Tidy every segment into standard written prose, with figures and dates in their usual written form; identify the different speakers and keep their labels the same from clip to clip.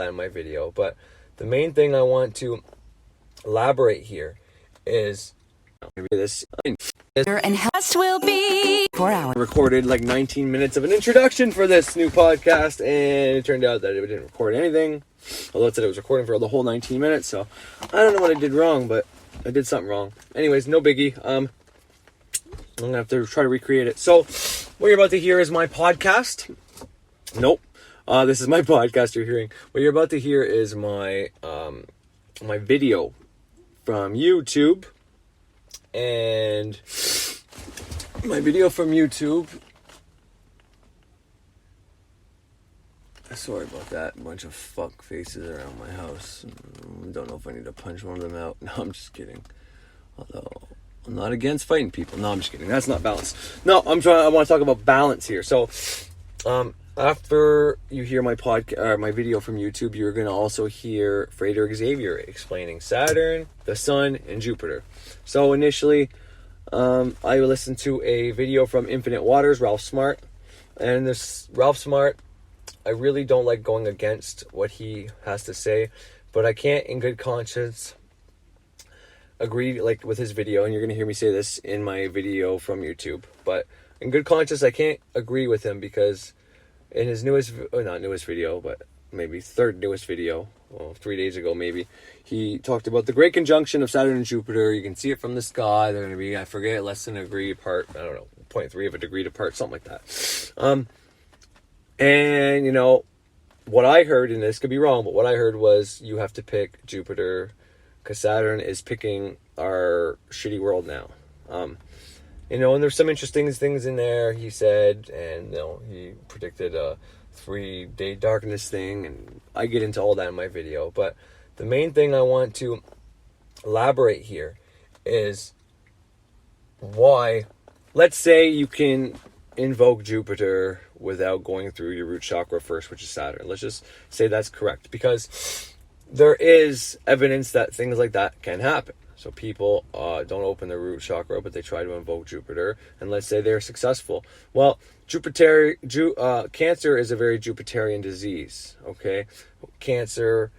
Speaker 1: that in my video, but the main thing I want to elaborate here is this.
Speaker 2: And host will be 4 hours.
Speaker 1: Recorded like 19 minutes of an introduction for this new podcast, and it turned out that it didn't record anything, although it said it was recording for the whole 19 minutes, so I don't know what I did wrong, but I did something wrong. Anyways, no biggie. I'm gonna have to try to recreate it. So what you're about to hear is my podcast. Nope. This is my podcast you're hearing. What you're about to hear is my my video from YouTube. And my video from YouTube. Sorry about that. A bunch of fuck faces around my house. Don't know if I need to punch one of them out. No, I'm just kidding. Although I'm not against fighting people. No, I'm just kidding. That's not balance. No, I want to talk about balance here. So, after you hear my my video from YouTube, you're going to also hear Frater Xavier explaining Saturn, the Sun, and Jupiter. So initially, I listened to a video from Infinite Waters, Ralph Smart, and this Ralph Smart, I really don't like going against what he has to say, but I can't in good conscience agree like with his video, and you're going to hear me say this in my video from YouTube, but in good conscience, I can't agree with him because in his not newest video, but maybe third newest video, 3 days ago maybe, he talked about the great conjunction of Saturn and Jupiter. You can see it from the sky. They're going to be, I forget, less than a degree apart. I don't know, 0.3 of a degree apart, something like that. And, you know, what I heard, and this could be wrong, but what I heard was you have to pick Jupiter because Saturn is picking our shitty world now. You know, and there's some interesting things in there, he said, and, you know, he predicted a 3-day darkness thing, and I get into all that in my video, but the main thing I want to elaborate here is why, let's say you can invoke Jupiter without going through your root chakra first, which is Saturn. Let's just say that's correct, because there is evidence that things like that can happen. So people don't open their root chakra, but they try to invoke Jupiter, and let's say they're successful. Well, cancer is a very Jupiterian disease, okay? Cancer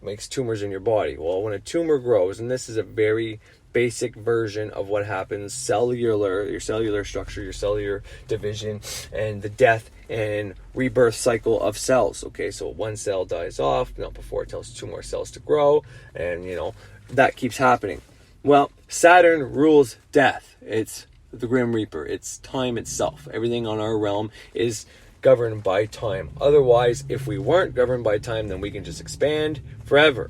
Speaker 1: makes tumors in your body. Well, when a tumor grows, and this is a very basic version of what happens your cellular structure, your cellular division, and the death and rebirth cycle of cells, okay? So one cell dies off, before it tells 2 more cells to grow, and, you know, that keeps happening. Well, Saturn rules death. It's the Grim Reaper. It's time itself. Everything on our realm is governed by time. Otherwise, if we weren't governed by time, then we can just expand forever.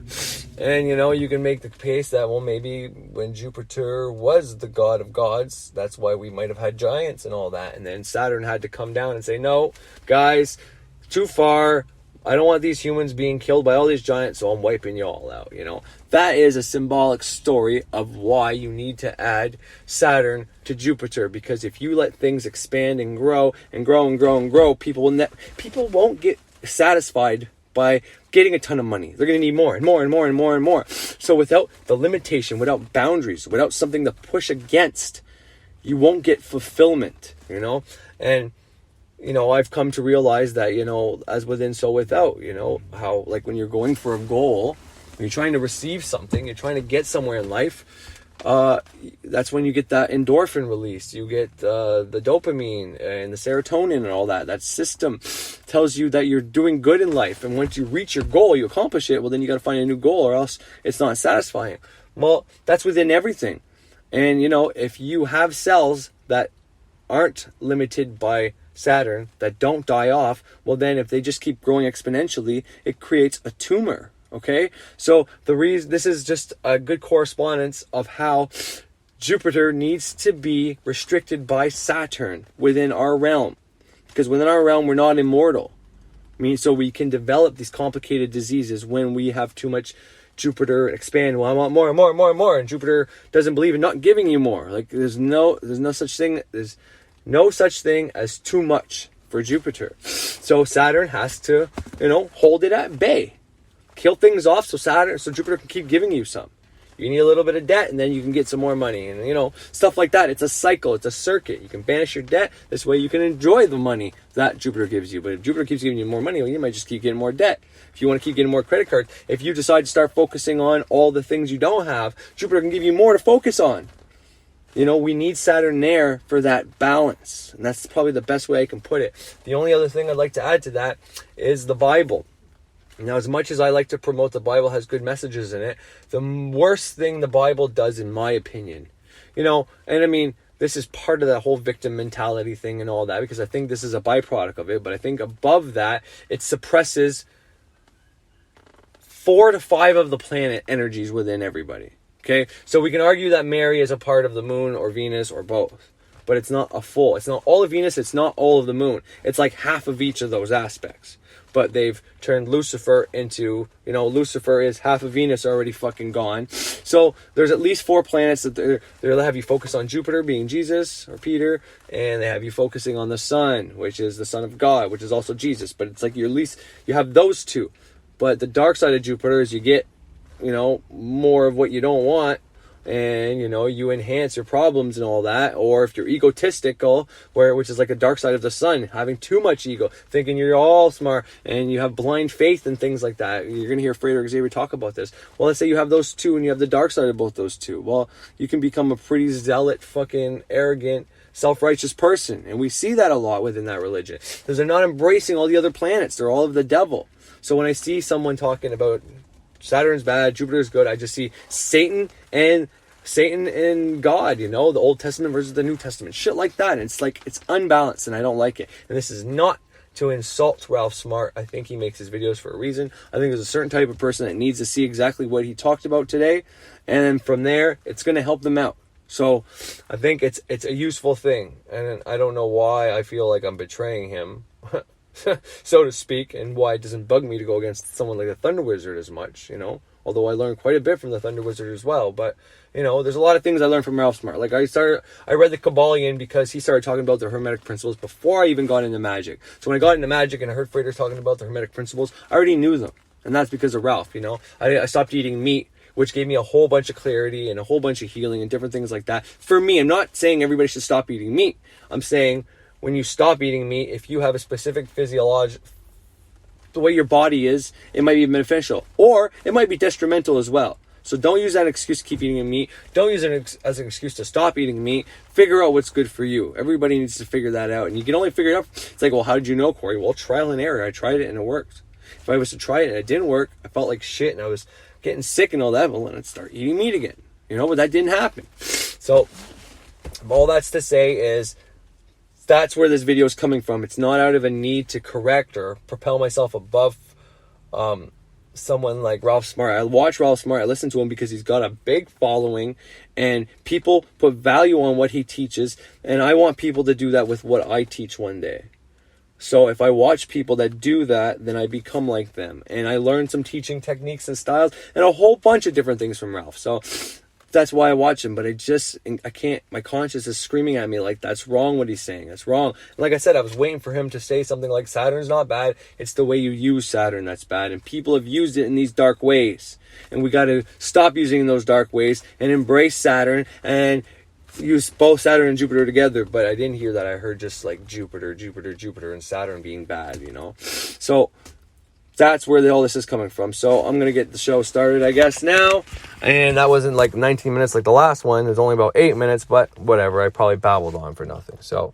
Speaker 1: And, you know, you can make the case that, well, maybe when Jupiter was the god of gods, that's why we might have had giants and all that. And then Saturn had to come down and say, no, guys, too far. I don't want these humans being killed by all these giants, so I'm wiping you all out, you know. That is a symbolic story of why you need to add Saturn to Jupiter, because if you let things expand and grow and grow and grow and grow, people won't get satisfied by getting a ton of money. They're going to need more and more and more and more and more. So without the limitation, without boundaries, without something to push against, you won't get fulfillment, you know. And you know, I've come to realize that, you know, as within, so without, you know, how, like, when you're going for a goal, when you're trying to receive something, you're trying to get somewhere in life, that's when you get that endorphin release. You get the dopamine and the serotonin and all that. That system tells you that you're doing good in life. And once you reach your goal, you accomplish it, well, then you got to find a new goal or else it's not satisfying. Well, that's within everything. And, you know, if you have cells that aren't limited by Saturn, that don't die off, well then if they just keep growing exponentially, it creates a tumor, okay? So this is just a good correspondence of how Jupiter needs to be restricted by Saturn within our realm. Because within our realm, we're not immortal. I mean, so we can develop these complicated diseases when we have too much Jupiter expand. Well, I want more and more and more and more, and Jupiter doesn't believe in not giving you more. Like there's no such thing as too much for Jupiter. So Saturn has to, you know, hold it at bay. Kill things off so Jupiter can keep giving you some. You need a little bit of debt, and then you can get some more money, and stuff like that. It's a cycle. It's a circuit. You can banish your debt. This way you can enjoy the money that Jupiter gives you. But if Jupiter keeps giving you more money, well, you might just keep getting more debt. If you want to keep getting more credit cards, if you decide to start focusing on all the things you don't have, Jupiter can give you more to focus on. We need Saturn there for that balance. And that's probably the best way I can put it. The only other thing I'd like to add to that is the Bible. Now, as much as I like to promote the Bible has good messages in it, the worst thing the Bible does, in my opinion, and I mean, this is part of that whole victim mentality thing and all that, because I think this is a byproduct of it. But I think above that, it suppresses 4 to 5 of the planet energies within everybody. Okay, so we can argue that Mary is a part of the moon or Venus or both, but it's not a full. It's not all of Venus. It's not all of the moon. It's like half of each of those aspects. But they've turned Lucifer into, Lucifer is half of Venus already fucking gone. So there's at least 4 planets that they'll have you focus on Jupiter being Jesus or Peter, and they have you focusing on the sun, which is the Son of God, which is also Jesus. But it's like you have those 2. But the dark side of Jupiter is you get more of what you don't want, and you enhance your problems and all that. Or if you're egotistical, which is like a dark side of the sun, having too much ego, thinking you're all smart, and you have blind faith and things like that. You're gonna hear Frederick Xavier talk about this. Well, let's say you have those 2 and you have the dark side of both those 2. Well, you can become a pretty zealot, fucking arrogant, self-righteous person, and we see that a lot within that religion, because they're not embracing all the other planets. They're all of the devil. So when I see someone talking about Saturn's bad, Jupiter's good, I just see Satan and God, the Old Testament versus the New Testament, shit like that. And it's like, it's unbalanced, and I don't like it. And this is not to insult Ralph Smart. I think he makes his videos for a reason. I think there's a certain type of person that needs to see exactly what he talked about today, and then from there, it's going to help them out. So I think it's a useful thing, and I don't know why I feel like I'm betraying him, so to speak, and why it doesn't bug me to go against someone like the Thunder Wizard as much, although I learned quite a bit from the Thunder Wizard as well. But there's a lot of things I learned from Ralph Smart. Like I read the Kabbalion because he started talking about the Hermetic principles before I even got into magic. So when I got into magic and I heard Frater talking about the Hermetic principles, I already knew them, and that's because of Ralph. I stopped eating meat, which gave me a whole bunch of clarity and a whole bunch of healing and different things like that. For me, I'm not saying everybody should stop eating meat. I'm saying when you stop eating meat, if you have a specific physiological, the way your body is, it might be beneficial, or it might be detrimental as well. So don't use that excuse to keep eating meat. Don't use it as an excuse to stop eating meat. Figure out what's good for you. Everybody needs to figure that out, and you can only figure it out. It's like, well, how did you know, Corey? Well, trial and error. I tried it and it worked. If I was to try it and it didn't work, I felt like shit and I was getting sick and all that, well, then I'd start eating meat again. But that didn't happen. So all that's to say is, that's where this video is coming from. It's not out of a need to correct or propel myself above someone like Ralph Smart. I watch Ralph Smart. I listen to him because he's got a big following, and people put value on what he teaches, and I want people to do that with what I teach one day. So if I watch people that do that, then I become like them, and I learn some teaching techniques and styles and a whole bunch of different things from Ralph. So that's why I watch him, but I can't, my conscience is screaming at me like, that's wrong what he's saying, that's wrong. And like I said, I was waiting for him to say something like, Saturn's not bad, it's the way you use Saturn that's bad, and people have used it in these dark ways, and we got to stop using those dark ways and embrace Saturn and use both Saturn and Jupiter together. But I didn't hear that. I heard just like Jupiter, and Saturn being bad, So that's where all this is coming from. So I'm going to get the show started, I guess, now. And that wasn't like 19 minutes like the last one. It was only about 8 minutes, but whatever. I probably babbled on for nothing. So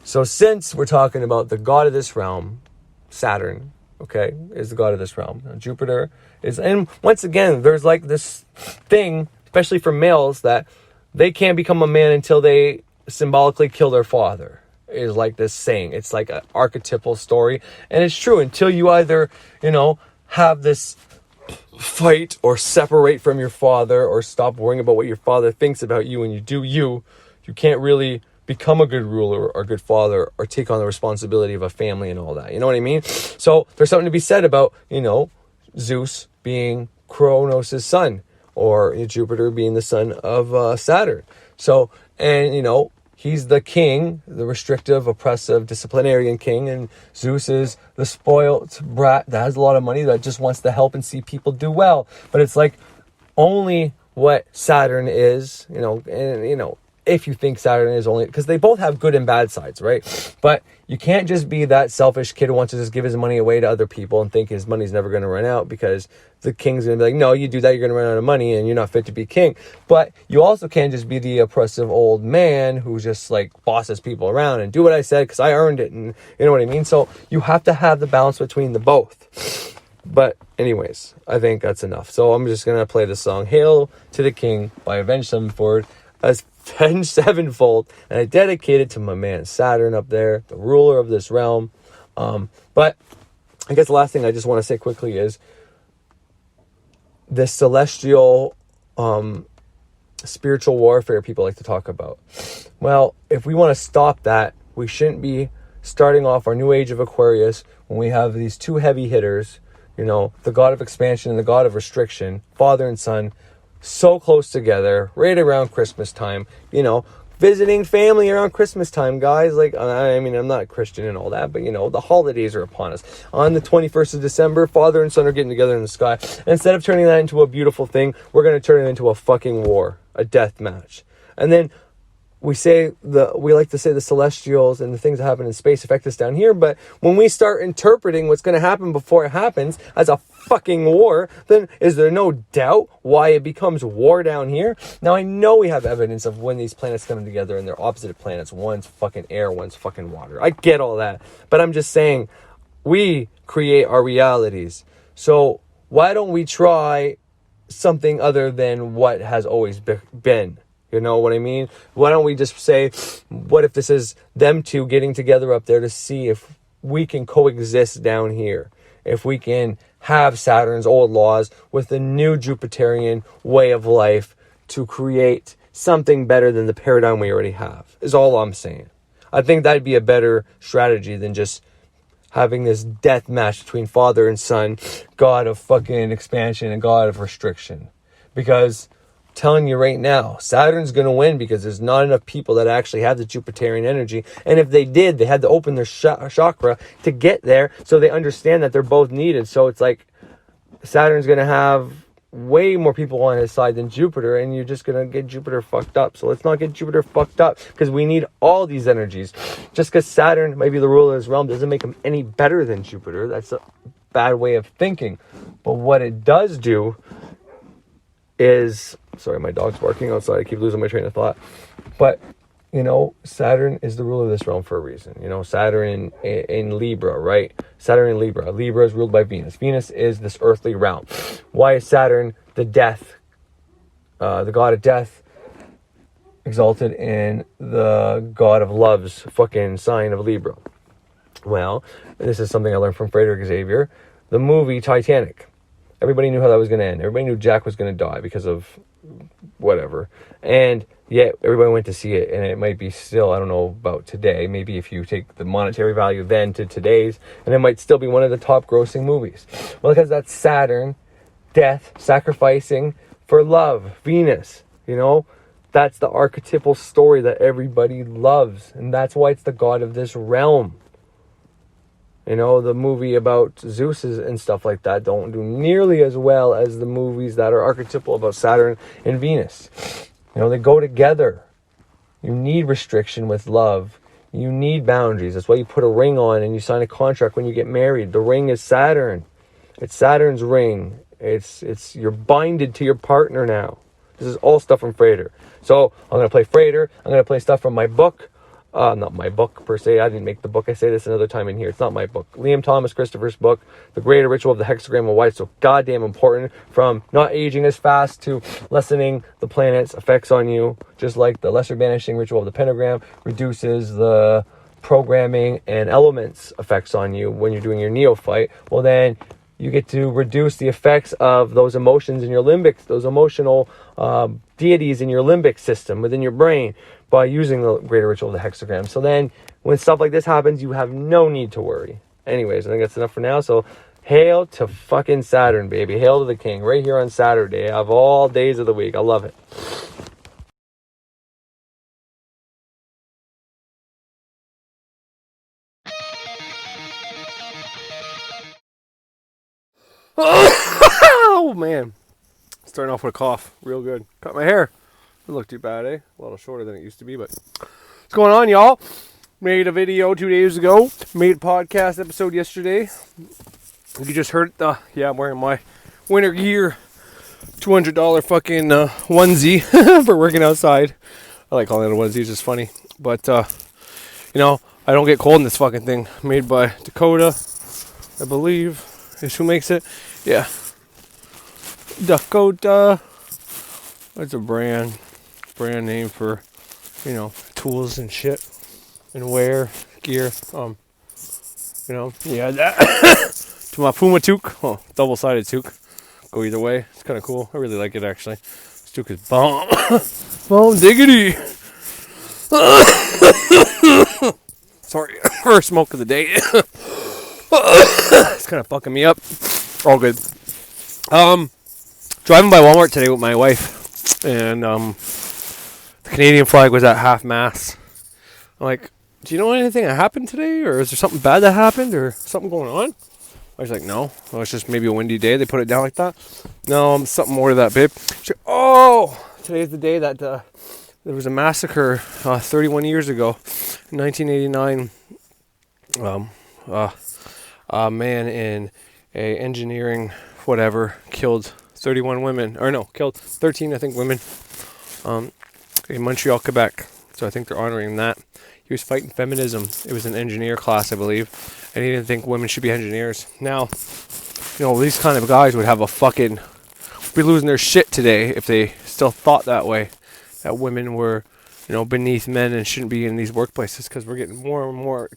Speaker 1: since we're talking about the god of this realm, Saturn, okay, is the god of this realm. Jupiter is, and once again, there's like this thing, especially for males, that they can't become a man until they symbolically kill their father. Is like this saying. It's like an archetypal story, and it's true. Until you either have this fight or separate from your father or stop worrying about what your father thinks about you and you do you can't really become a good ruler or a good father or take on the responsibility of a family and all that. You know what I mean? So there's something to be said about Zeus being Kronos' son, or Jupiter being the son of Saturn. So, and he's the king, the restrictive, oppressive, disciplinarian king, and Zeus is the spoiled brat that has a lot of money that just wants to help and see people do well. But it's like only what Saturn is, and if you think Saturn is only, because they both have good and bad sides, right? But you can't just be that selfish kid who wants to just give his money away to other people and think his money's never going to run out, because the king's going to be like, no, you do that, you're going to run out of money and you're not fit to be king. But you also can't just be the oppressive old man who just like bosses people around and do what I said because I earned it, and you know what I mean? So you have to have the balance between the both. But anyways, I think that's enough. So I'm just going to play the song Hail to the King by Avenged Sevenfold, Avenged Sevenfold, and I dedicate it to my man Saturn up there, the ruler of this realm. But I guess the last thing I just want to say quickly is this celestial spiritual warfare people like to talk about. Well, if we want to stop that, we shouldn't be starting off our new age of Aquarius when we have these two heavy hitters, the god of expansion and the god of restriction, father and son, so close together, right around Christmas time, visiting family around Christmas time, guys. Like, I mean, I'm not Christian and all that, but the holidays are upon us. On the 21st of December, father and son are getting together in the sky. And instead of turning that into a beautiful thing, we're going to turn it into a fucking war, a death match. And then we like to say the celestials and the things that happen in space affect us down here, but when we start interpreting what's going to happen before it happens as a fucking war, then is there no doubt why it becomes war down here? Now, I know we have evidence of when these planets come together and they're opposite planets. One's fucking air, one's fucking water. I get all that, but I'm just saying we create our realities. So why don't we try something other than what has always been? You know what I mean? Why don't we just say, what if this is them two getting together up there to see if we can coexist down here? If we can have Saturn's old laws with the new Jupiterian way of life to create something better than the paradigm we already have, is all I'm saying. I think that'd be a better strategy than just having this death match between father and son, god of fucking expansion and god of restriction. Because telling you right now, Saturn's going to win because there's not enough people that actually have the Jupiterian energy. And if they did, they had to open their chakra to get there, so they understand that they're both needed. So it's like Saturn's going to have way more people on his side than Jupiter, and you're just going to get Jupiter fucked up. So let's not get Jupiter fucked up, because we need all these energies. Just because Saturn might be the ruler of his realm doesn't make him any better than Jupiter. That's a bad way of thinking. But what it does do is, sorry, my dog's barking outside. I keep losing my train of thought. But, Saturn is the ruler of this realm for a reason. Saturn in Libra, right? Saturn in Libra. Libra is ruled by Venus. Venus is this earthly realm. Why is Saturn the god of death, exalted in the god of love's fucking sign of Libra? Well, this is something I learned from Frederick Xavier. The movie Titanic. Everybody knew how that was going to end. Everybody knew Jack was going to die because of whatever. And yet everybody went to see it. And it might be still, I don't know about today, maybe if you take the monetary value then to today's, and it might still be one of the top grossing movies. Well, because that's Saturn, death, sacrificing for love, Venus, That's the archetypal story that everybody loves. And that's why it's the god of this realm. The movie about Zeus and stuff like that don't do nearly as well as the movies that are archetypal about Saturn and Venus. They go together. You need restriction with love. You need boundaries. That's why you put a ring on and you sign a contract when you get married. The ring is Saturn. It's Saturn's ring. It's you're binded to your partner now. This is all stuff from Frater. So I'm going to play Frater. I'm going to play stuff from my book. Not my book per se. I didn't make the book. I say this another time in here. It's not my book. Liam Thomas Christopher's book, The Greater Ritual of the Hexagram of Why it's so goddamn important, from not aging as fast to lessening the planet's effects on you, just like the lesser banishing ritual of the pentagram reduces the programming and elements effects on you when you're doing your neophyte. Well, then you get to reduce the effects of those emotions in your limbic, those emotional deities in your limbic system within your brain, by using the greater ritual of the hexagram. So then when stuff like this happens, you have no need to worry. Anyways, I think that's enough for now. So hail to fucking Saturn, baby. Hail to the king right here on Saturday of all days of the week. I love it. Oh, man.
Speaker 3: Starting off with a cough. Real good. Cut my hair. Doesn't look too bad, eh? A little shorter than it used to be, but what's going on, y'all? Made a video 2 days ago. Made a podcast episode yesterday. You just heard it. Yeah, I'm wearing my winter gear $200 fucking onesie for working outside. I like calling it a onesie. It's just funny. But, you know, I don't get cold in this fucking thing. Made by Dakota, I believe, is who makes it. Yeah. Dakota. It's a brand name for, you know, tools and shit and wear gear. You know, yeah, that to my Puma toque. Oh, double-sided toque. Go either way. It's kind of cool. I really like it, actually. This toque is bomb. Bomb diggity. Sorry, first smoke of the day. It's kind of fucking me up. All good. Driving by Walmart today with my wife, and the Canadian flag was at half mast. I'm like, do you know anything that happened today, or is there something bad that happened, or something going on? I was like, no. Well, it's just maybe a windy day. They put it down like that. No, something more to that, babe. She's like, oh, today's the day that there was a massacre 31 years ago, in 1989. A man in a engineering whatever killed 31 women, or no, killed 13, I think, women in Montreal, Quebec. So I think they're honoring that. He was fighting feminism. It was an engineer class, I believe, and he didn't think women should be engineers. Now, you know, these kind of guys would have be losing their shit today if they still thought that way, that women were, you know, beneath men and shouldn't be in these workplaces, because we're getting more and more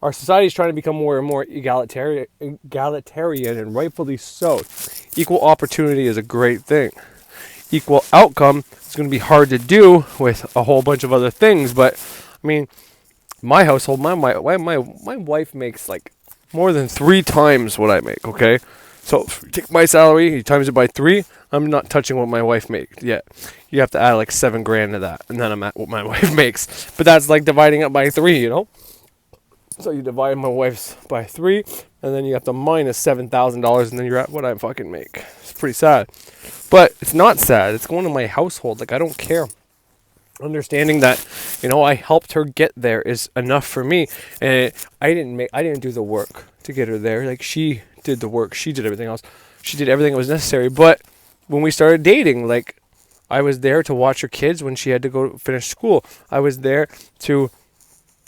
Speaker 3: our society is trying to become more and more egalitarian, and rightfully so. Equal opportunity is a great thing. Equal outcome is going to be hard to do with a whole bunch of other things, but I mean, my household, my wife makes like more than 3 times what I make, okay? So if you take my salary, you times it by 3, I'm not touching what my wife makes yet. You have to add like $7,000 to that, and then I'm at what my wife makes. But that's like dividing it by 3, you know? So you divide my wife's by 3, and then you have to minus $7,000, and then you're at what I fucking make. It's pretty sad. But it's not sad. It's going to my household. Like, I don't care. Understanding that, you know, I helped her get there is enough for me. And I didn't do the work to get her there. Like, she did the work. She did everything else. She did everything that was necessary. But when we started dating, like, I was there to watch her kids when she had to go finish school. I was there to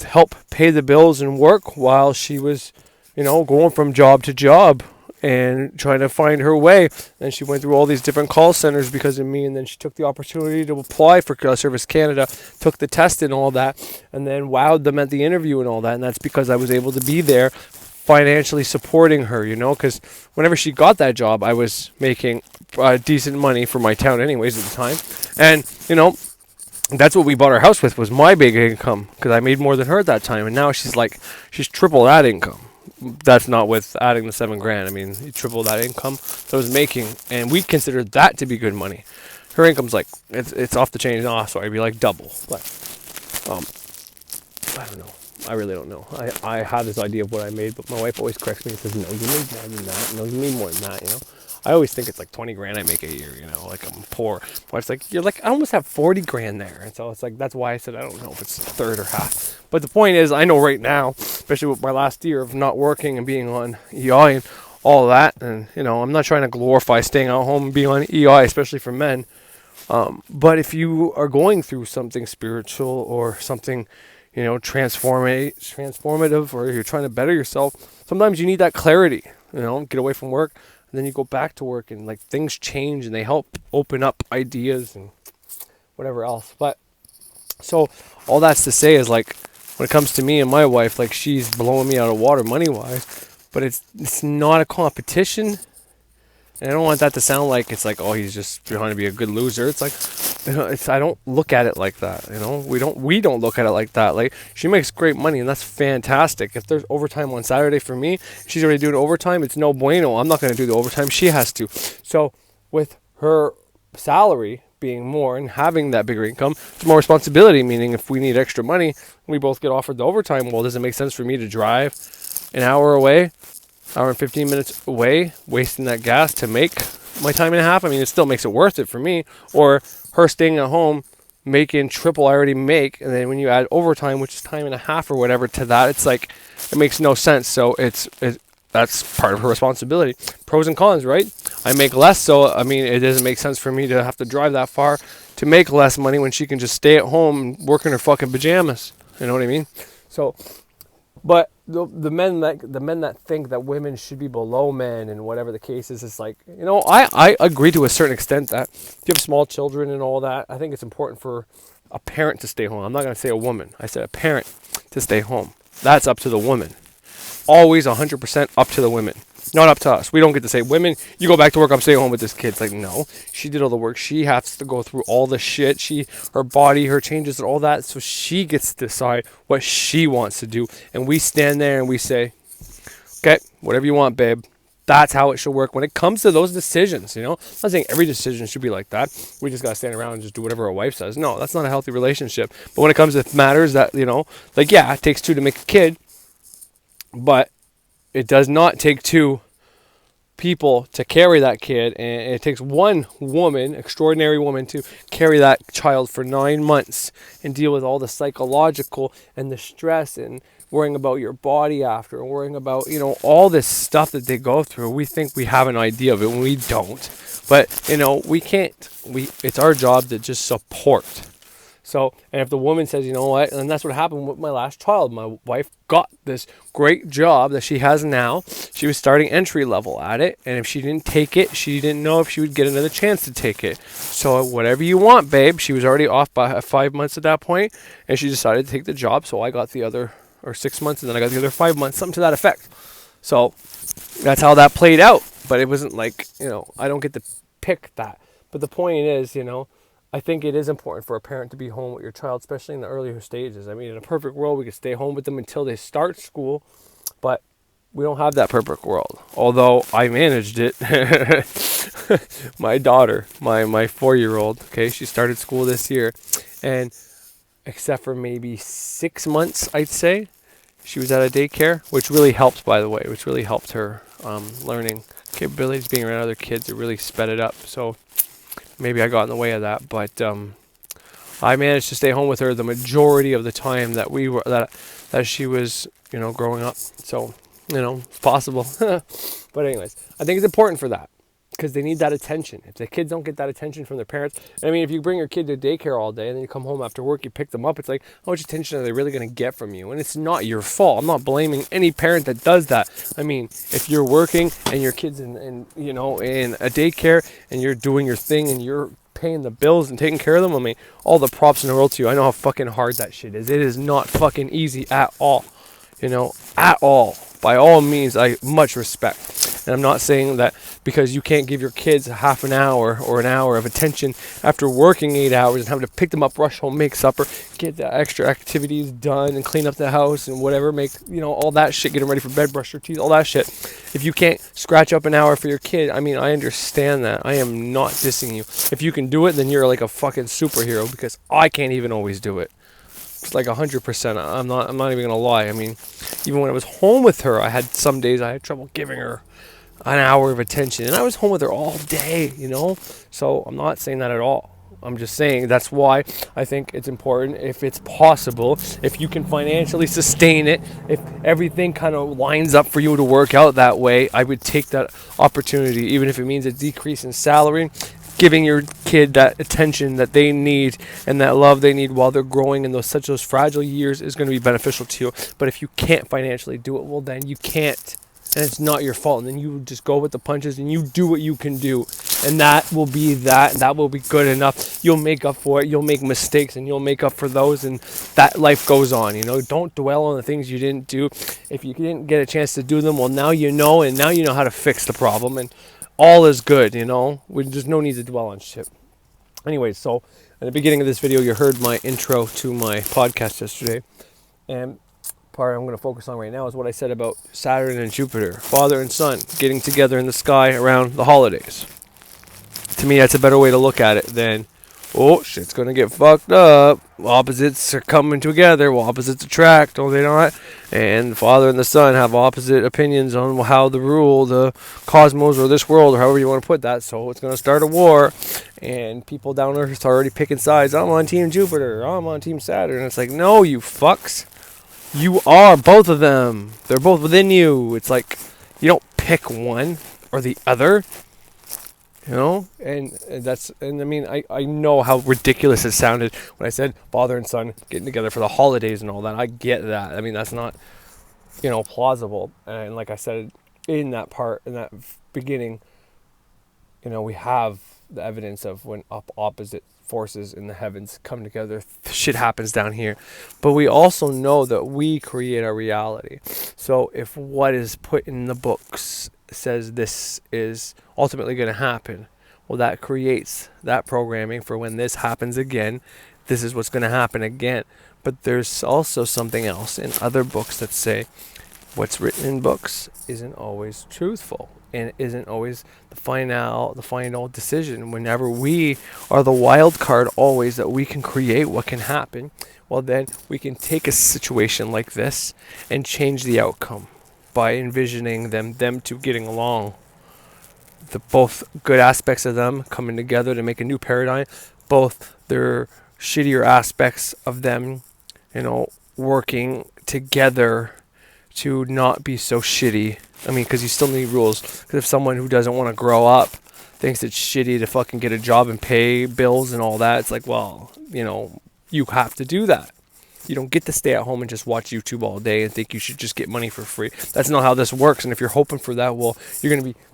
Speaker 3: help pay the bills and work while she was, you know, going from job to job and trying to find her way. And she went through all these different call centers because of me, and then she took the opportunity to apply for Service Canada, took the test and all that, and then wowed them at the interview and all that. And that's because I was able to be there financially supporting her, you know, because whenever she got that job, I was making decent money for my town anyways at the time. And, you know, that's what we bought our house with, was my big income, because I made more than her at that time. And now she's triple that income. That's not with adding the $7,000. I mean, you triple that income that I was making, and we considered that to be good money. Her income's like, it's off the chain. So I'd be like double. But I don't know. I really don't know. I have this idea of what I made, but my wife always corrects me and says, no, you made more than that. No, you made more than that, you know. I always think it's like $20,000 I make a year, you know, like I'm poor. My wife's like, you're like, I almost have $40,000 there. And so it's like, that's why I said, I don't know if it's a third or half. But the point is, I know right now, especially with my last year of not working and being on EI and all that, and, you know, I'm not trying to glorify staying at home and being on EI, especially for men. But if you are going through something spiritual or something, you know, transformative, or you're trying to better yourself, sometimes you need that clarity, you know, get away from work. And then you go back to work, and like things change, and they help open up ideas and whatever else. But so all that's to say is, like, when it comes to me and my wife, like, she's blowing me out of water money wise, but it's not a competition. And I don't want that to sound like it's like, oh, he's just trying to be a good loser. It's like, you know, I don't look at it like that. You know, we don't look at it like that. Like, she makes great money, and that's fantastic. If there's overtime on Saturday for me, she's already doing overtime. It's no bueno. I'm not going to do the overtime. She has to. So with her salary being more and having that bigger income, it's more responsibility. Meaning, if we need extra money, we both get offered the overtime. Well, does it make sense for me to drive an hour away? Hour and 15 minutes away, wasting that gas to make my time and a half. I mean, it still makes it worth it for me. Or her staying at home, making triple I already make, and then when you add overtime, which is time and a half or whatever to that, it's like it makes no sense. So that's part of her responsibility. Pros and cons, right? I make less, so I mean, it doesn't make sense for me to have to drive that far to make less money when she can just stay at home and work in her fucking pajamas. You know what I mean? So, but the men that think that women should be below men and whatever the case is, it's like, you know, I agree to a certain extent that if you have small children and all that, I think it's important for a parent to stay home. I'm not going to say a woman. I said a parent to stay home. That's up to the woman. Always 100% up to the women. Not up to us. We don't get to say, women, you go back to work, I'm staying home with this kid. It's like, no. She did all the work. She has to go through all the shit. Her body, her changes, and all that. So she gets to decide what she wants to do. And we stand there and we say, okay, whatever you want, babe. That's how it should work when it comes to those decisions, you know? I'm not saying every decision should be like that. We just got to stand around and just do whatever our wife says. No, that's not a healthy relationship. But when it comes to matters that, you know, like, yeah, it takes two to make a kid. But it does not take two people to carry that kid, and it takes one woman, extraordinary woman, to carry that child for 9 months and deal with all the psychological and the stress and worrying about your body after, and worrying about, you know, all this stuff that they go through. We think we have an idea of it when we don't. But, you know, we can't. It's our job to just support. So, and if the woman says, you know what, and that's what happened with my last child. My wife got this great job that she has now. She was starting entry level at it. And if she didn't take it, she didn't know if she would get another chance to take it. So whatever you want, babe. She was already off by 5 months at that point, and she decided to take the job. So I got the other, or 6 months, and then I got the other 5 months, something to that effect. So that's how that played out. But it wasn't like, you know, I don't get to pick that. But the point is, you know, I think it is important for a parent to be home with your child, especially in the earlier stages. I mean, in a perfect world, we could stay home with them until they start school, but we don't have that perfect world. Although I managed it. My daughter, my 4-year-old, okay, she started school this year, and except for maybe 6 months, I'd say, she was at a daycare, which really helped, by the way, which really helped her learning capabilities, being around other kids. It really sped it up. So maybe I got in the way of that, but I managed to stay home with her the majority of the time that we were that she was, you know, growing up. So, you know, it's possible. But anyways, I think it's important for that, because they need that attention. If the kids don't get that attention from their parents, I mean, if you bring your kid to daycare all day and then you come home after work, you pick them up, it's like, how much attention are they really going to get from you? And it's not your fault. I'm not blaming any parent that does that. I mean, if you're working and your kid's in you know, in a daycare and you're doing your thing and you're paying the bills and taking care of them, I mean, all the props in the world to you. I know how fucking hard that shit is. It is not fucking easy at all. You know, at all. By all means, I much respect. And I'm not saying that because you can't give your kids a half an hour or an hour of attention after working 8 hours and having to pick them up, rush home, make supper, get the extra activities done and clean up the house and whatever, make, you know, all that shit, get them ready for bed, brush their teeth, all that shit. If you can't scratch up an hour for your kid, I mean, I understand that. I am not dissing you. If you can do it, then you're like a fucking superhero, because I can't even always do it. It's like 100%. I'm not even gonna lie. I mean, even when I was home with her, I had some days I had trouble giving her an hour of attention, and I was home with her all day, you know. So I'm not saying that at all. I'm just saying that's why I think it's important, if it's possible, if you can financially sustain it, if everything kind of lines up for you to work out that way, I would take that opportunity, even if it means a decrease in salary. Giving your kid that attention that they need and that love they need while they're growing in those fragile years is going to be beneficial to you. But if you can't financially do it, well, then you can't, and it's not your fault. And then you just go with the punches and you do what you can do, and that will be that. And that will be good enough. You'll make up for it. You'll make mistakes, and you'll make up for those. And that life goes on. You know, don't dwell on the things you didn't do. If you didn't get a chance to do them, well, now you know, and now you know how to fix the problem. And all is good, you know. There's no need to dwell on shit. Anyways, so at the beginning of this video, you heard my intro to my podcast yesterday. And part I'm going to focus on right now is what I said about Saturn and Jupiter, father and son, getting together in the sky around the holidays. To me, that's a better way to look at it than oh, shit's gonna get fucked up. Opposites are coming together. Well, opposites attract, don't they not? And the Father and the Son have opposite opinions on how to rule the cosmos or this world, or however you want to put that. So it's gonna start a war, and people down there are already picking sides. I'm on Team Jupiter. I'm on Team Saturn. It's like, no, you fucks. You are both of them. They're both within you. It's like you don't pick one or the other. You know, and I mean, I know how ridiculous it sounded when I said father and son getting together for the holidays and all that. I get that. I mean, that's not, plausible. And like I said, in that beginning, we have the evidence of when opposite forces in the heavens come together, shit happens down here. But we also know that we create our reality. So if what is put in the books says this is ultimately going to happen, well, that creates that programming for when this happens again. This is what's going to happen again. But there's also something else in other books that say what's written in books isn't always truthful and isn't always the final decision. Whenever we are the wild card always that we can create what can happen, well, then we can take a situation like this and change the outcome by envisioning them two getting along. The both good aspects of them coming together to make a new paradigm, both their shittier aspects of them, working together to not be so shitty. I mean, because you still need rules. Because if someone who doesn't want to grow up thinks it's shitty to fucking get a job and pay bills and all that, it's like, well, you have to do that. You don't get to stay at home and just watch YouTube all day and think you should just get money for free. That's not how this works. And if you're hoping for that, well, you're going to be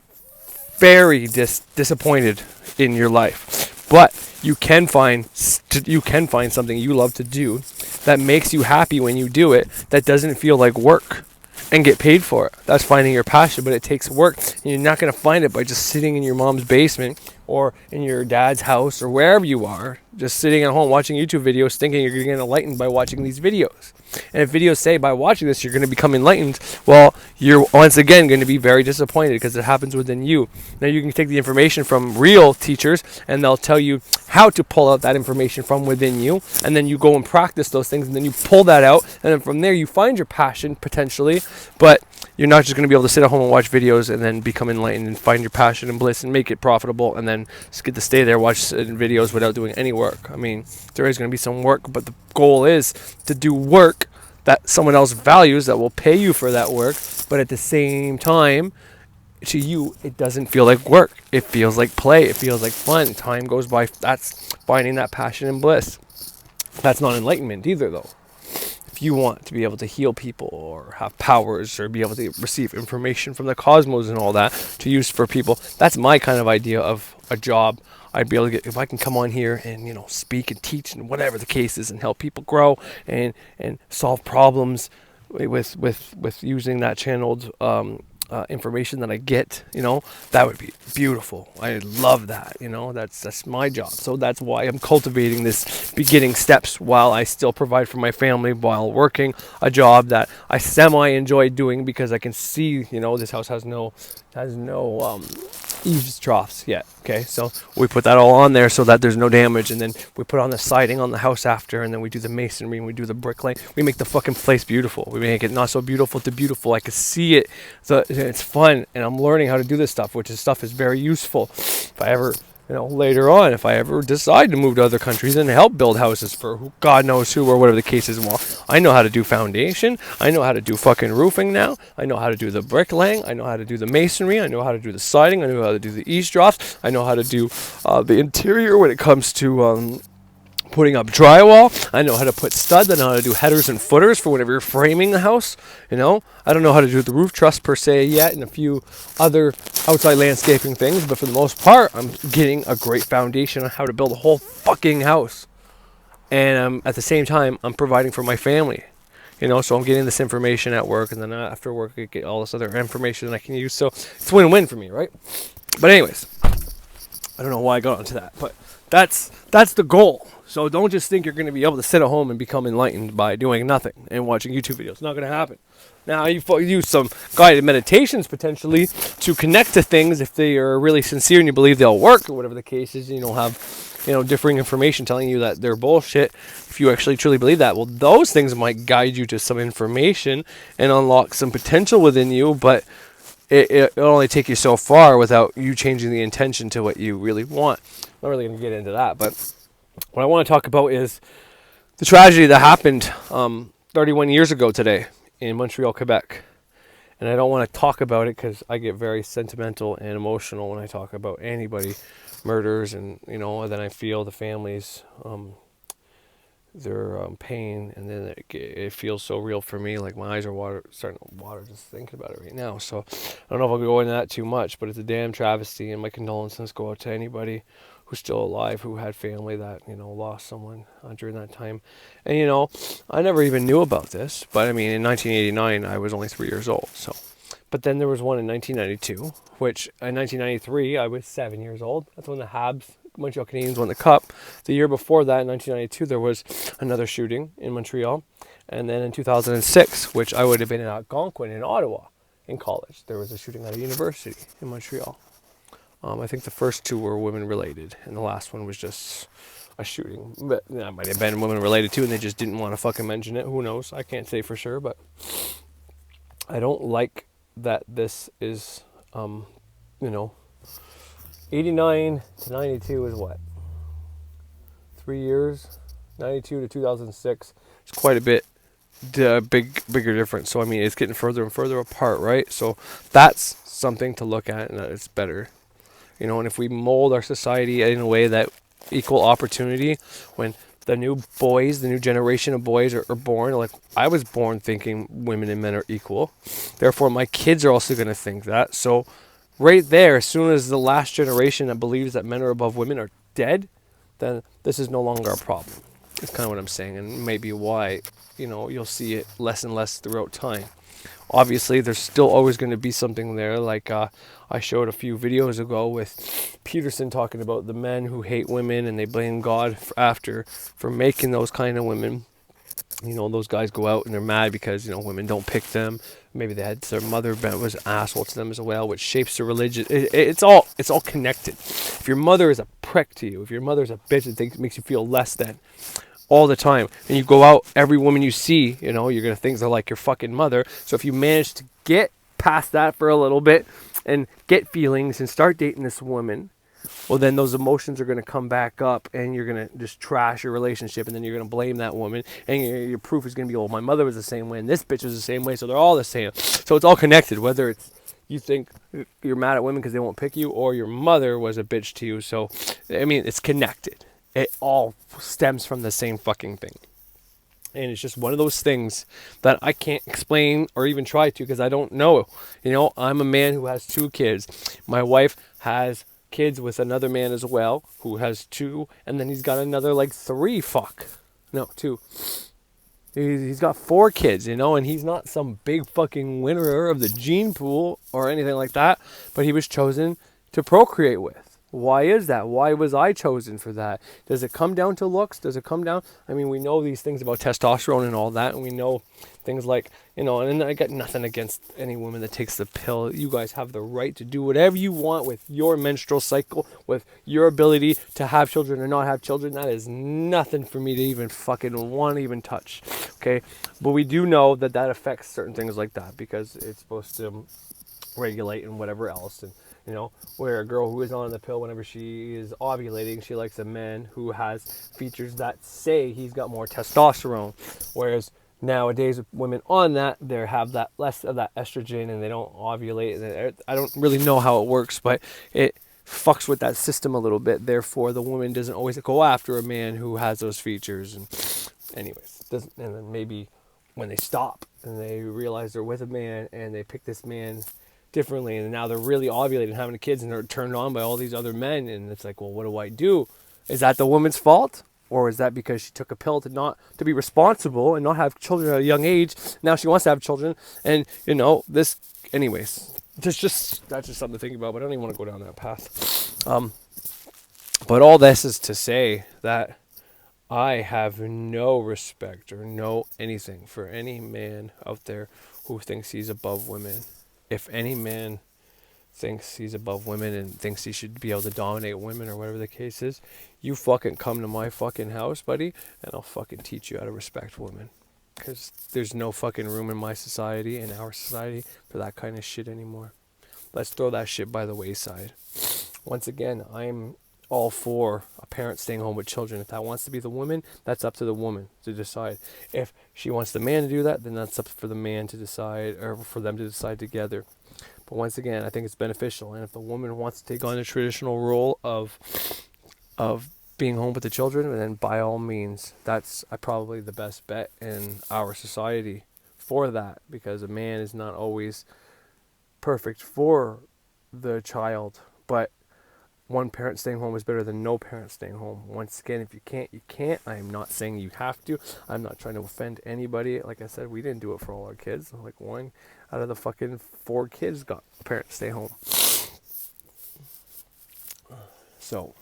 Speaker 3: very disappointed in your life. But you can find something you love to do that makes you happy when you do it, that doesn't feel like work, and get paid for it. That's finding your passion, but it takes work. And you're not going to find it by just sitting in your mom's basement or in your dad's house or wherever you are, just sitting at home watching YouTube videos thinking you're going to get enlightened by watching these videos. And if videos say by watching this you're going to become enlightened, well, you're once again going to be very disappointed because it happens within you. Now you can take the information from real teachers and they'll tell you how to pull out that information from within you, and then you go and practice those things, and then you pull that out, and then from there you find your passion potentially. But you're not just going to be able to sit at home and watch videos and then become enlightened and find your passion and bliss and make it profitable and then just get to stay there, watch videos without doing any work. I mean, there is going to be some work, but the goal is to do work that someone else values, that will pay you for that work, but at the same time, to you, it doesn't feel like work. It feels like play. It feels like fun. Time goes by. That's finding that passion and bliss. That's not enlightenment either, though. If you want to be able to heal people or have powers or be able to receive information from the cosmos and all that to use for people, that's my kind of idea of a job. I'd be able to get, if I can come on here and speak and teach and whatever the case is and help people grow and solve problems with using that channeled information that I get, that would be beautiful. I love that. That's my job. So that's why I'm cultivating this beginning steps while I still provide for my family while working a job that I semi enjoy doing, because I can see, this house has no eaves troughs yet. Okay, so we put that all on there so that there's no damage, and then we put on the siding on the house after, and then we do the masonry and we do the bricklaying. We make the fucking place beautiful. We make it not so beautiful to beautiful. I can see it. So it's fun, and I'm learning how to do this stuff, which is very useful. If I ever, later on, if I ever decide to move to other countries and help build houses for God knows who or whatever the case is, well, I know how to do foundation. I know how to do fucking roofing now. I know how to do the bricklaying. I know how to do the masonry. I know how to do the siding. I know how to do the eaves troughs. I know how to do the interior when it comes to putting up drywall. I know how to put studs. I know how to do headers and footers for whenever you're framing the house. I don't know how to do the roof truss per se yet, and a few other outside landscaping things, but for the most part, I'm getting a great foundation on how to build a whole fucking house. And at the same time, I'm providing for my family. So I'm getting this information at work, and then after work, I get all this other information that I can use. So it's win-win for me, right? But anyways, I don't know why I got onto that, but That's the goal. So don't just think you're going to be able to sit at home and become enlightened by doing nothing and watching YouTube videos. It's not going to happen. Now, you use some guided meditations potentially to connect to things if they are really sincere and you believe they'll work or whatever the case is. You don't have, differing information telling you that they're bullshit. If you actually truly believe that, well, those things might guide you to some information and unlock some potential within you, but it'll only take you so far without you changing the intention to what you really want. I'm not really going to get into that, but what I want to talk about is the tragedy that happened 31 years ago today in Montreal, Quebec. And I don't want to talk about it because I get very sentimental and emotional when I talk about anybody murders, and then I feel the families their pain, and then it feels so real for me. Like my eyes are starting to water just thinking about it right now. So I don't know if I'll go into that too much, but it's a damn travesty, and my condolences go out to anybody who's still alive, who had family that lost someone during that time. And I never even knew about this, but I mean, in 1989 I was only 3 years old. So, but then there was one in 1992, which in 1993 I was 7 years old. That's when the Habs, Montreal Canadiens, won the cup. The year before that, in 1992, there was another shooting in Montreal. And then in 2006, which I would have been in Algonquin in Ottawa in college, there was a shooting at a university in Montreal. I think the first two were women related, and the last one was just a shooting. But that might have been women related too, and they just didn't want to fucking mention it. Who knows? I can't say for sure, but I don't like that this is, 89 to 92 is what? 3 years? 92 to 2006. It's quite a bit, bigger difference. So, I mean, it's getting further and further apart, right? So that's something to look at, and that it's better. And if we mold our society in a way that equal opportunity, when the new generation of boys are born, like I was born thinking women and men are equal. Therefore, my kids are also going to think that. So right there, as soon as the last generation that believes that men are above women are dead, then this is no longer a problem. That's kind of what I'm saying, and maybe why, you'll see it less and less throughout time. Obviously, there's still always going to be something there, like I showed a few videos ago with Peterson talking about the men who hate women and they blame God for making those kind of women. Those guys go out and they're mad because, women don't pick them. Maybe their mother was an asshole to them as well, which shapes their religion. It's all connected. If your mother is a prick to you, if your mother's a bitch that makes you feel less than all the time, and you go out, every woman you see, you're going to think they're like your fucking mother. So if you manage to get past that for a little bit and get feelings and start dating this woman, well, then those emotions are going to come back up and you're going to just trash your relationship, and then you're going to blame that woman, and your proof is going to be, well, my mother was the same way and this bitch was the same way, so they're all the same. So it's all connected, whether it's you think you're mad at women because they won't pick you, or your mother was a bitch to you. So, I mean, it's connected. It all stems from the same fucking thing. And it's just one of those things that I can't explain or even try to, because I don't know. I'm a man who has 2 kids. My wife has kids with another man as well, who has 2. And then he's got another, 3. 2. He's got 4 kids, and he's not some big fucking winner of the gene pool or anything like that. But he was chosen to procreate with. Why is that? Why was I chosen for that? Does it come down to looks? Does it come down? I mean, we know these things about testosterone and all that, and we know things like, and I got nothing against any woman that takes the pill. You guys have the right to do whatever you want with your menstrual cycle, with your ability to have children or not have children. That is nothing for me to even fucking want to even touch, okay? But we do know that affects certain things like that, because it's supposed to regulate and whatever else, and where a girl who is on the pill, whenever she is ovulating, she likes a man who has features that say he's got more testosterone. Whereas nowadays, women on that, they have that less of that estrogen, and they don't ovulate. I don't really know how it works, but it fucks with that system a little bit. Therefore, the woman doesn't always go after a man who has those features. And anyways, and then maybe when they stop and they realize they're with a man and they pick this man differently, and now they're really ovulating, having kids, and they're turned on by all these other men, and it's like, well, what do I do? Is that the woman's fault, or is that because she took a pill to be responsible and not have children at a young age? Now she wants to have children, and this, anyways, that's just something to think about. But I don't even want to go down that path. But all this is to say that I have no respect or no anything for any man out there who thinks he's above women. If any man thinks he's above women and thinks he should be able to dominate women or whatever the case is, you fucking come to my fucking house, buddy, and I'll fucking teach you how to respect women. Because there's no fucking room in my society, in our society, for that kind of shit anymore. Let's throw that shit by the wayside. Once again, I'm all for a parent staying home with children. If that wants to be the woman, that's up to the woman to decide. If she wants the man to do that, then that's up for the man to decide, or for them to decide together. But once again, I think it's beneficial. And if the woman wants to take on the traditional role of being home with the children, then by all means, that's probably the best bet in our society for that, because a man is not always perfect for the child, but one parent staying home is better than no parent staying home. Once again, if you can't, you can't. I am not saying you have to. I'm not trying to offend anybody. Like I said, we didn't do it for all our kids. Like 1 out of the fucking 4 kids got a parent to stay home. So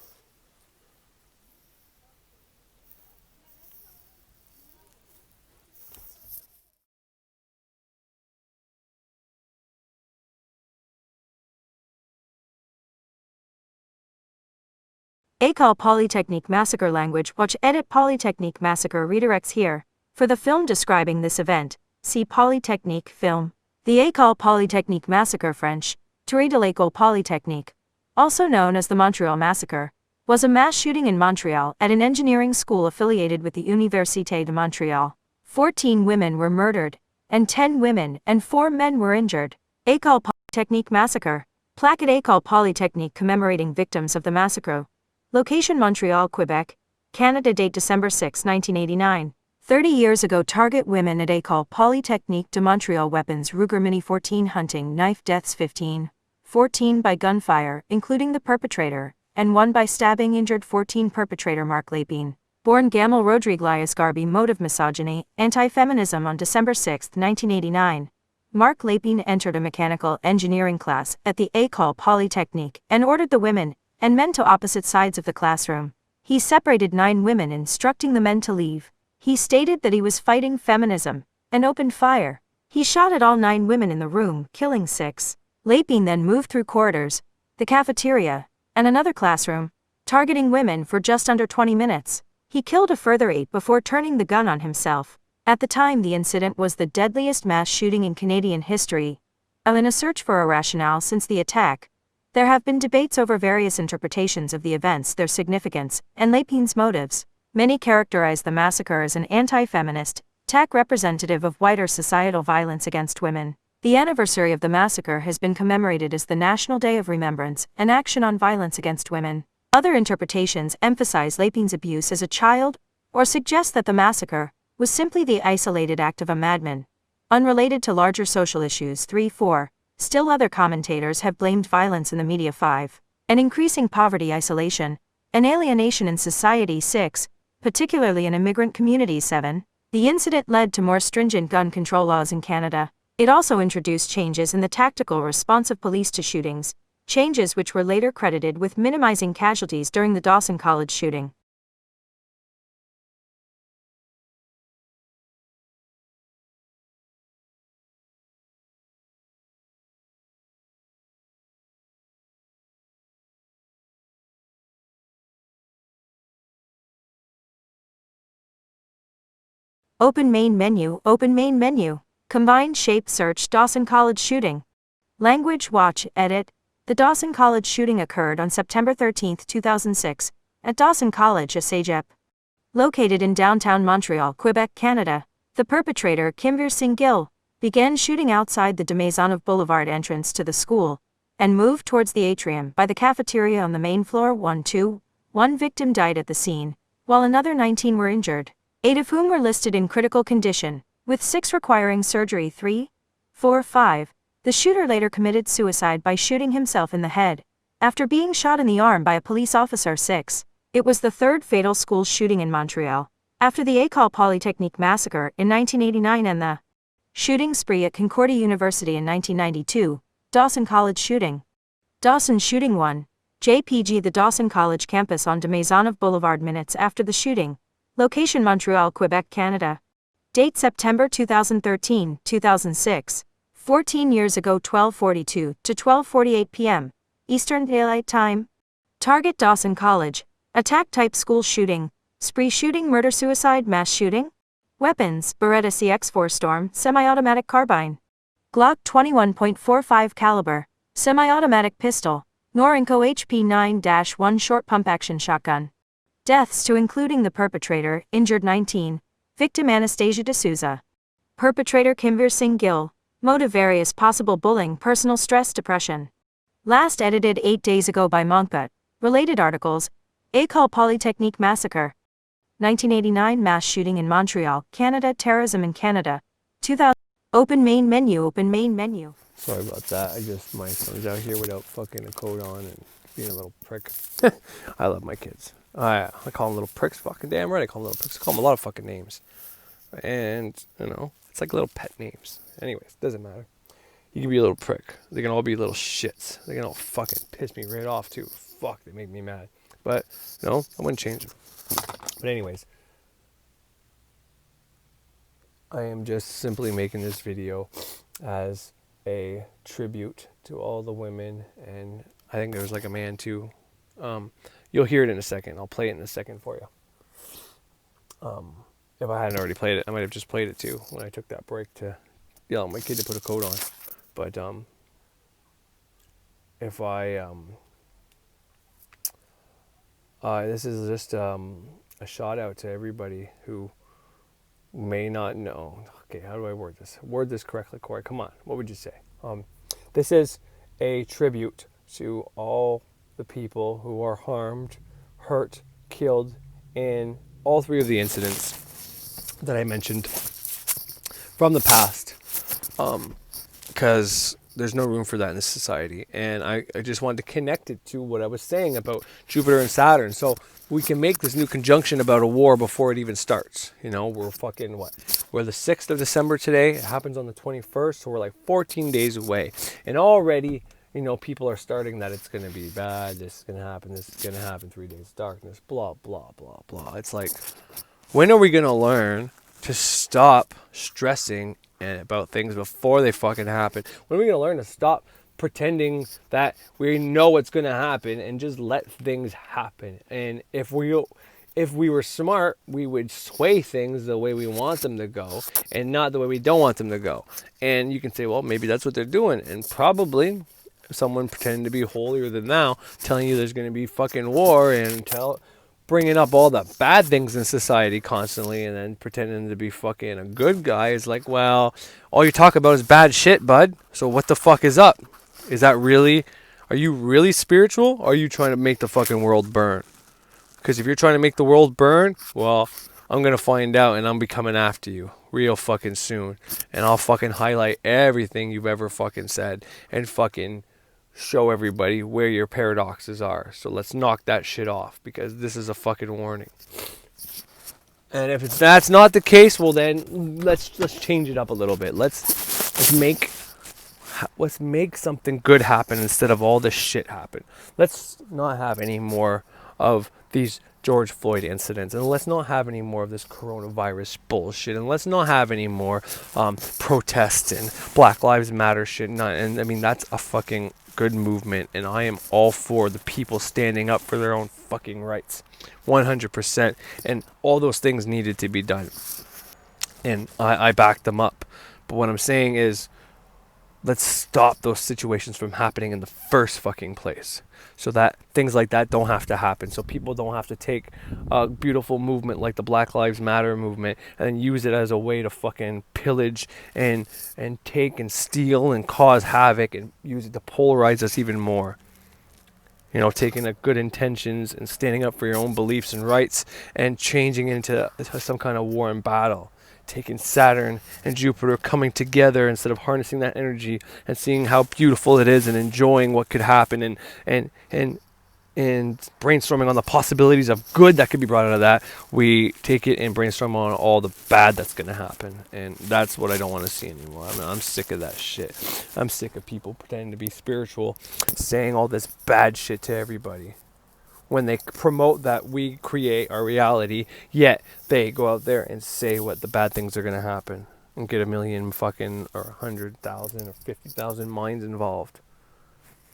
Speaker 4: École Polytechnique Massacre Language Watch Edit Polytechnique Massacre redirects here. For the film describing this event, see Polytechnique film. The École Polytechnique Massacre French, Tuerie de l'École Polytechnique, also known as the Montreal Massacre, was a mass shooting in Montreal at an engineering school affiliated with the Université de Montréal. 14 women were murdered, and 10 women and 4 men were injured. École Polytechnique Massacre. Plaque at École Polytechnique commemorating victims of the massacre. Location Montreal, Quebec, Canada. Date December 6, 1989. 30 years ago. Target women at École Polytechnique de Montréal. Weapons Ruger Mini 14 hunting knife. Deaths 15. 14 by gunfire, including the perpetrator, and 1 by stabbing. Injured 14. Perpetrator Marc Lépine. Born Gamal Rodriguez Garbi. Motive misogyny, anti-feminism. On December 6, 1989. Marc Lépine entered a mechanical engineering class at the École Polytechnique and ordered the women and men to opposite sides of the classroom. He separated 9 women, instructing the men to leave. He stated that he was fighting feminism, and opened fire. He shot at all 9 women in the room, killing 6. Lépine then moved through corridors, the cafeteria, and another classroom, targeting women for just under 20 minutes. He killed a further 8 before turning the gun on himself. At the time, the incident was the deadliest mass shooting in Canadian history. In a search for a rationale since the attack, there have been debates over various interpretations of the events, their significance, and Lépine's motives. Many characterize the massacre as an anti-feminist attack representative of wider societal violence against women. The anniversary of the massacre has been commemorated as the National Day of Remembrance and Action on Violence Against Women. Other interpretations emphasize Lépine's abuse as a child, or suggest that the massacre was simply the isolated act of a madman, unrelated to larger social issues. 3-4. Still other commentators have blamed violence in the media. 5. An increasing poverty, isolation, and alienation in society. 6. Particularly in immigrant communities. 7. The incident led to more stringent gun control laws in Canada. It also introduced changes in the tactical response of police to shootings, changes which were later credited with minimizing casualties during the Dawson College shooting. Open main menu. Open main menu. Combined shape search. Dawson College shooting. Language watch edit. The Dawson College shooting occurred on September 13, 2006, at Dawson College, a Cégep, located in downtown Montreal, Quebec, Canada. The perpetrator, Kimveer Singh Gill, began shooting outside the de Maisonneuve Boulevard entrance to the school and moved towards the atrium by the cafeteria on the main floor. 1-2. 1 victim died at the scene, while another 19 were injured, 8 of whom were listed in critical condition, with 6 requiring surgery. 3, 4, 5. The shooter later committed suicide by shooting himself in the head, after being shot in the arm by a police officer. 6. It was the 3rd fatal school shooting in Montreal, after the École Polytechnique massacre in 1989 and the shooting spree at Concordia University in 1992. Dawson College shooting. Dawson shooting. 1. JPG. The Dawson College campus on de Maisonneuve Boulevard. Minutes after the shooting. Location: Montreal, Quebec, Canada. Date: September 2013, 2006. 14 years ago, 12:42 to 12:48 p.m. Eastern Daylight Time. Target: Dawson College. Attack type: school shooting. Spree shooting, murder, suicide, mass shooting. Weapons: Beretta CX4 Storm, semi-automatic carbine. Glock 21.45 caliber, semi-automatic pistol. Norinco HP 9-1 short pump action shotgun. Deaths to including the perpetrator, injured 19. Victim: Anastasia D'Souza. Perpetrator: Kimveer Singh Gill. Motive: various possible bullying, personal stress, depression. Last edited 8 days ago by Monkbut. Related articles: École Polytechnique Massacre. 1989 Mass shooting in Montreal, Canada. Terrorism in Canada. 2000. Open main menu. Open main menu.
Speaker 3: Sorry about that. My son's out here without fucking a coat on and being a little prick. I love my kids. I call them little pricks. Fucking damn right I call them little pricks. I call them a lot of fucking names. And, it's like little pet names. Anyways, doesn't matter. You can be a little prick. They can all be little shits. They can all fucking piss me right off too. Fuck, they make me mad. But, I wouldn't change them. But anyways, I am just simply making this video as a tribute to all the women, and I think there's like a man too. You'll hear it in a second. I'll play it in a second for you. If I hadn't already played it, I might have just played it too when I took that break to yell at my kid to put a coat on. But if I this is just a shout out to everybody who may not know. Okay, how do I word this? Word this correctly, Corey. Come on, what would you say? This is a tribute to all the people who are harmed, hurt, killed in all three of the incidents that I mentioned from the past, because there's no room for that in this society. And I just wanted to connect it to what I was saying about Jupiter and Saturn, so we can make this new conjunction about a war before it even starts. We're fucking we're the 6th of December today. It happens on the 21st, so we're like 14 days away, and already people are starting that it's going to be bad, this is going to happen, 3 days darkness, blah blah blah blah. It's like, when are we going to learn to stop stressing about things before they fucking happen? When are we going to learn to stop pretending that we know what's going to happen and just let things happen? And if we were smart, we would sway things the way we want them to go and not the way we don't want them to go. And you can say, well, maybe that's what they're doing. And probably someone pretending to be holier than thou, telling you there's going to be fucking war and bringing up all the bad things in society constantly, and then pretending to be fucking a good guy is like, well, all you talk about is bad shit, bud. So what the fuck is up? Is that really, are you really spiritual? Or are you trying to make the fucking world burn? Because if you're trying to make the world burn, well, I'm going to find out, and I'm be coming after you real fucking soon. And I'll fucking highlight everything you've ever fucking said and fucking show everybody where your paradoxes are. So let's knock that shit off, because this is a fucking warning. And if that's not the case, well then let's change it up a little bit. Let's make something good happen instead of all this shit happen. Let's not have any more of these George Floyd incidents, and let's not have any more of this coronavirus bullshit, and let's not have any more protests and Black Lives Matter shit. And I mean, that's a fucking good movement, and I am all for the people standing up for their own fucking rights, 100%. And all those things needed to be done, and I back them up. But what I'm saying is, let's stop those situations from happening in the first fucking place, so that things like that don't have to happen. So people don't have to take a beautiful movement like the Black Lives Matter movement and then use it as a way to fucking pillage and take and steal and cause havoc and use it to polarize us even more. Taking the good intentions and standing up for your own beliefs and rights and changing into some kind of war and battle. Taking Saturn and Jupiter coming together instead of harnessing that energy and seeing how beautiful it is and enjoying what could happen and and brainstorming on the possibilities of good that could be brought out of that, we take it and brainstorm on all the bad that's going to happen. And that's what I don't want to see anymore. I mean, I'm sick of that shit. I'm sick of people pretending to be spiritual, saying all this bad shit to everybody when they promote that we create our reality, yet they go out there and say what the bad things are going to happen and get a million fucking or 100,000 or 50,000 minds involved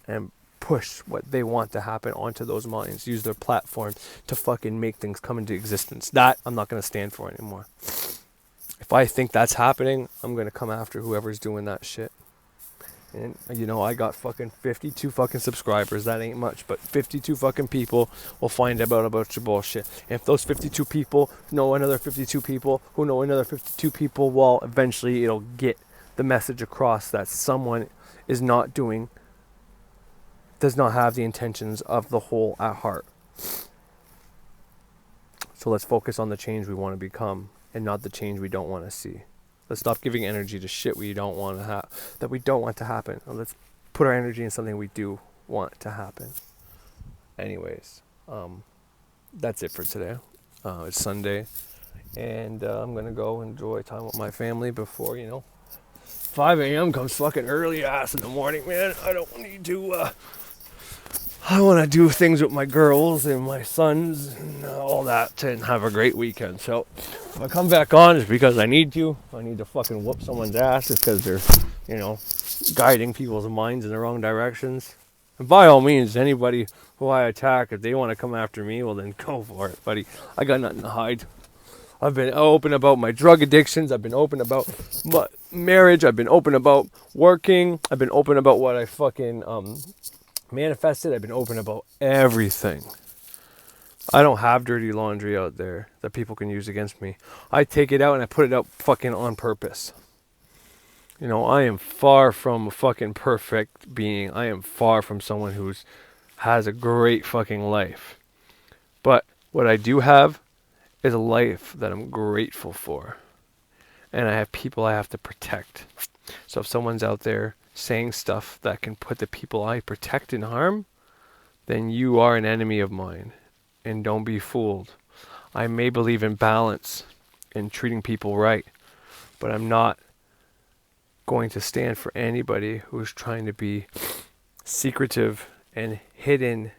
Speaker 3: and push what they want to happen onto those minds, use their platform to fucking make things come into existence. That I'm not going to stand for anymore. If I think that's happening, I'm going to come after whoever's doing that shit. And, you know, I got fucking 52 fucking subscribers. That ain't much, but 52 fucking people will find out about your bullshit. And if those 52 people know another 52 people who know another 52 people, well, eventually it'll get the message across that someone is not doing, does not have the intentions of the whole at heart. So let's focus on the change we want to become and not the change we don't want to see. Let's stop giving energy to shit we don't want to have, that we don't want to happen. And let's put our energy in something we do want to happen. Anyways, that's it for today. It's Sunday, and I'm gonna go enjoy time with my family before 5 a.m. comes fucking early ass in the morning, man. I don't need to. I want to do things with my girls and my sons and all that and have a great weekend. So if I come back on, it's because I need to. I need to fucking whoop someone's ass. It's because they're, guiding people's minds in the wrong directions. And by all means, anybody who I attack, if they want to come after me, well then go for it, buddy. I got nothing to hide. I've been open about my drug addictions. I've been open about my marriage. I've been open about working. I've been open about what I fucking manifested. I've been open about everything. I don't have dirty laundry out there that people can use against me. I take it out and I put it out fucking on purpose. I am far from a fucking perfect being. I am far from someone who's has a great fucking life. But what I do have is a life that I'm grateful for. And I have people I have to protect. So if someone's out there saying stuff that can put the people I protect in harm, then you are an enemy of mine. And don't be fooled. I may believe in balance and treating people right, but I'm not going to stand for anybody who's trying to be secretive and hidden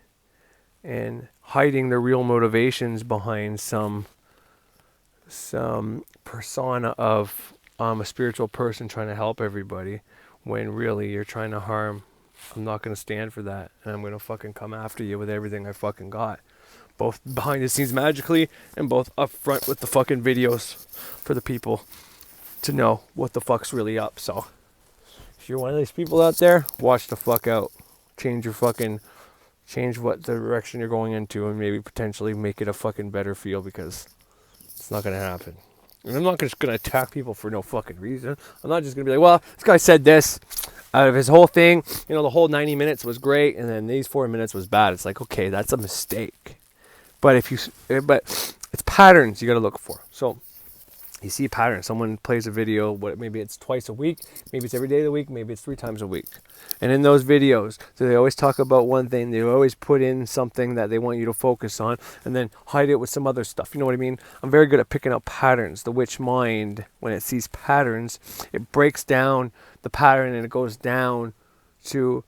Speaker 3: and hiding their real motivations behind some persona of I'm a spiritual person trying to help everybody, when really you're trying to harm. I'm not going to stand for that, and I'm going to fucking come after you with everything I fucking got. Both behind the scenes magically and both up front with the fucking videos for the people to know what the fuck's really up. So if you're one of these people out there, watch the fuck out. Change what direction you're going into, and maybe potentially make it a fucking better feel, because it's not going to happen. And I'm not just going to attack people for no fucking reason. I'm not just going to be like, well, this guy said this out of his whole thing. The whole 90 minutes was great, and then these 4 minutes was bad. It's like, okay, that's a mistake. But it's patterns you got to look for. So you see patterns. Someone plays a video, maybe it's twice a week, maybe it's every day of the week, maybe it's 3 times a week. And in those videos, so they always talk about one thing, they always put in something that they want you to focus on, and then hide it with some other stuff. You know what I mean? I'm very good at picking out patterns. The witch mind, when it sees patterns, it breaks down the pattern and it goes down to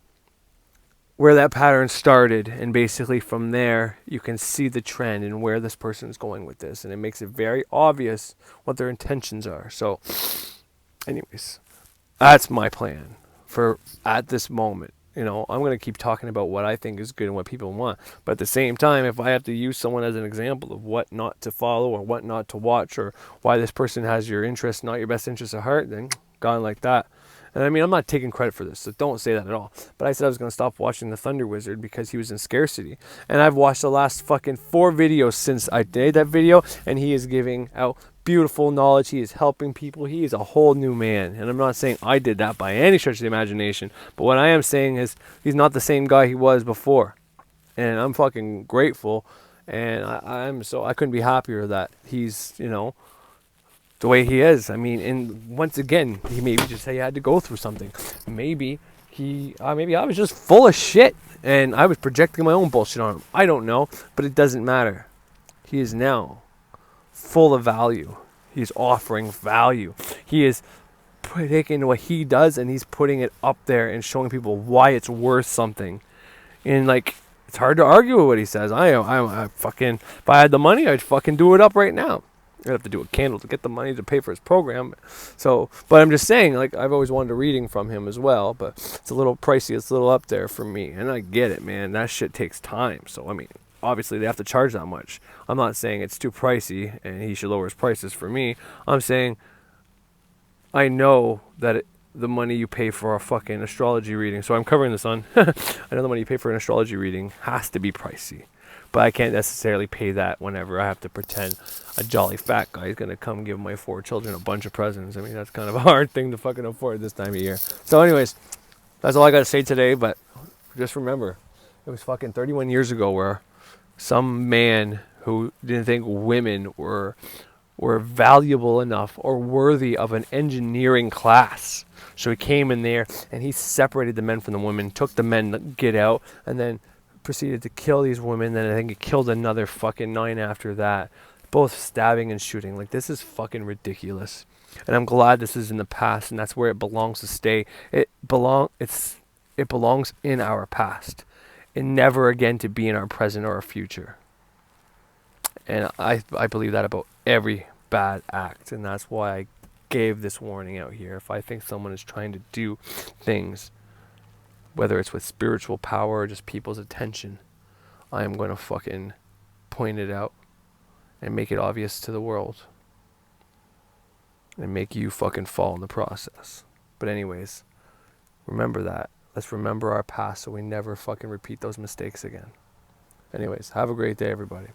Speaker 3: where that pattern started, and basically from there you can see the trend and where this person is going with this, and it makes it very obvious what their intentions are. So anyways, that's my plan for at this moment. I'm going to keep talking about what I think is good and what people want, but at the same time, if I have to use someone as an example of what not to follow or what not to watch, or why this person has your interest, not your best interest at heart, then gone like that. And I mean, I'm not taking credit for this, so don't say that at all. But I said I was going to stop watching The Thunder Wizard because he was in scarcity. And I've watched the last fucking 4 videos since I did that video, and he is giving out beautiful knowledge. He is helping people. He is a whole new man. And I'm not saying I did that by any stretch of the imagination. But what I am saying is he's not the same guy he was before. And I'm fucking grateful. And I couldn't be happier that he's, the way he is. I mean, and once again, he maybe just he had to go through something. Maybe maybe I was just full of shit and I was projecting my own bullshit on him. I don't know, but it doesn't matter. He is now full of value. He's offering value. He is taking what he does and he's putting it up there and showing people why it's worth something. And like, it's hard to argue with what he says. I fucking, if I had the money, I'd fucking do it up right now. I'd have to do a candle to get the money to pay for his program. So, but I'm just saying, like, I've always wanted a reading from him as well, but it's a little pricey. It's a little up there for me. And I get it, man. That shit takes time. So, I mean, obviously they have to charge that much. I'm not saying it's too pricey and he should lower his prices for me. I'm saying I know that the money you pay for a fucking astrology reading, so I'm covering the sun. I know the money you pay for an astrology reading has to be pricey. But I can't necessarily pay that whenever I have to pretend a jolly fat guy is going to come give my 4 children a bunch of presents. I mean, that's kind of a hard thing to fucking afford this time of year. So anyways, that's all I got to say today. But just remember, it was fucking 31 years ago where some man who didn't think women were valuable enough or worthy of an engineering class. So he came in there and he separated the men from the women, took the men to get out, and then proceeded to kill these women. Then I think he killed another fucking 9 after that, both stabbing and shooting. Like, this is fucking ridiculous. And I'm glad this is in the past, and that's where it belongs to stay. It belongs in our past, and never again to be in our present or our future. And I believe that about every bad act, and that's why I gave this warning out here. If I think someone is trying to do things, whether it's with spiritual power or just people's attention, I am going to fucking point it out and make it obvious to the world and make you fucking fall in the process. But anyways, remember that. Let's remember our past so we never fucking repeat those mistakes again. Anyways, have a great day, everybody.